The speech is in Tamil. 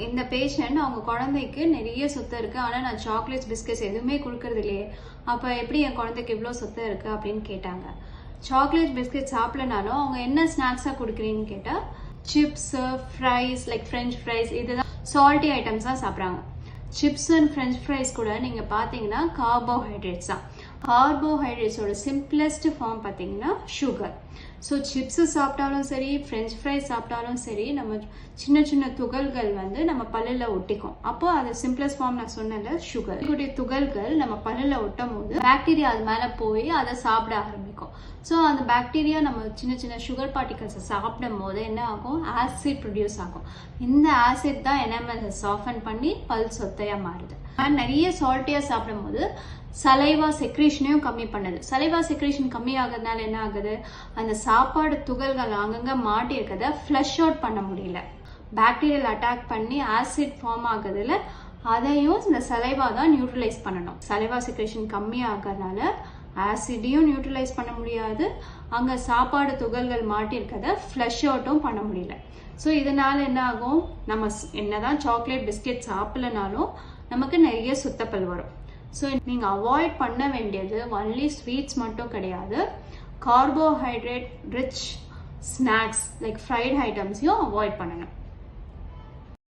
இந்த பேஷண்ட் அவங்க குழந்தைக்கு நிறைய சொத்து இருக்கு, ஆனா நான் சாக்லேட்ஸ் பிஸ்கட்ஸ் எதுவுமே கொடுக்கறது இல்லையே, அப்ப எப்படி என் குழந்தைக்கு இவ்வளோ சொத்து இருக்கு அப்படின்னு கேட்டாங்க. சாக்லேட் பிஸ்கட் சாப்பிடனாலும் அவங்க என்ன ஸ்நாக்ஸா கொடுக்குறீங்கன்னு கேட்டா chips, fries like French fries, இதுதான் சால்ட்டி ஐட்டம்ஸ் தான் சாப்பிட்றாங்க. சிப்ஸ் அண்ட் ஃப்ரெஞ்ச் ஃப்ரைஸ் கூட நீங்க பாத்தீங்கன்னா கார்போஹைட்ரேட்ஸ் தான். கார்போஹைட்ரேட்ஸோட சிம்பிளஸ்ட் ஃபார்ம் பார்த்தீங்கன்னா சுகர். ஸோ சிப்ஸ் சாப்பிட்டாலும் சரி, ஃப்ரெஞ்ச் ஃப்ரைஸ் சாப்பிட்டாலும் சரி, நம்ம சின்ன சின்ன துகள்கள் வந்து நம்ம பல்லில் ஒட்டிக்கும். அப்போ அது சிம்பிளஸ்ட் ஃபார்ம் நான் சொன்னல சுகர். இதோடைய துகள்கள் நம்ம பல்லில் ஒட்டும் போது பாக்டீரியா அது மேலே போய் அதை சாப்பிட ஆரம்பிக்கும். ஸோ அந்த பாக்டீரியா நம்ம சின்ன சின்ன சுகர் பார்ட்டிகல்ஸை சாப்பிடும் போது என்ன ஆகும், ஆசிட் ப்ரொடியூஸ் ஆகும். இந்த ஆசிட் தான் எனாமலை சாஃபன் பண்ணி பல் சொத்தையா மாறுது. நிறைய சால்ட்டியா சாப்பிடும் போது சலைவா செக்ரேஷனையும் கம்மி பண்ணுது. சலைவா செக்ரேஷன் கம்மி ஆகுறதுனால என்ன ஆகுது, அந்த சாப்பாடு துகள்கள் அங்கங்க மாட்டி இருக்கிறத ஃப்ளஷ் அவுட் பண்ண முடியல. பாக்டீரியல் அட்டாக் பண்ணி ஆசிட் ஃபார்ம் ஆகுதுல, அதையும் இந்த சலைவா தான் நியூட்ரலைஸ் பண்ணணும். சலைவா செக்ரேஷன் கம்மி ஆகிறதுனால ஆசிடையும் நியூட்ரலைஸ் பண்ண முடியாது, அங்க சாப்பாடு துகள்கள் மாட்டி இருக்கிறத ஃப்ளஷ் அவுட்டும் பண்ண முடியல. ஸோ இதனால என்ன ஆகும், நம்ம என்னதான் சாக்லேட் பிஸ்கெட் சாப்பிடலனாலும் நமக்கு நிறைய சுத்தப்பல் வரும். ஸோ நீங்கள் அவாய்ட் பண்ண வேண்டியது ஒன்லி ஸ்வீட்ஸ் மட்டும் கிடையாது, carbohydrate rich snacks like fried ஐட்டம்ஸையும் அவாய்ட் பண்ணணும்.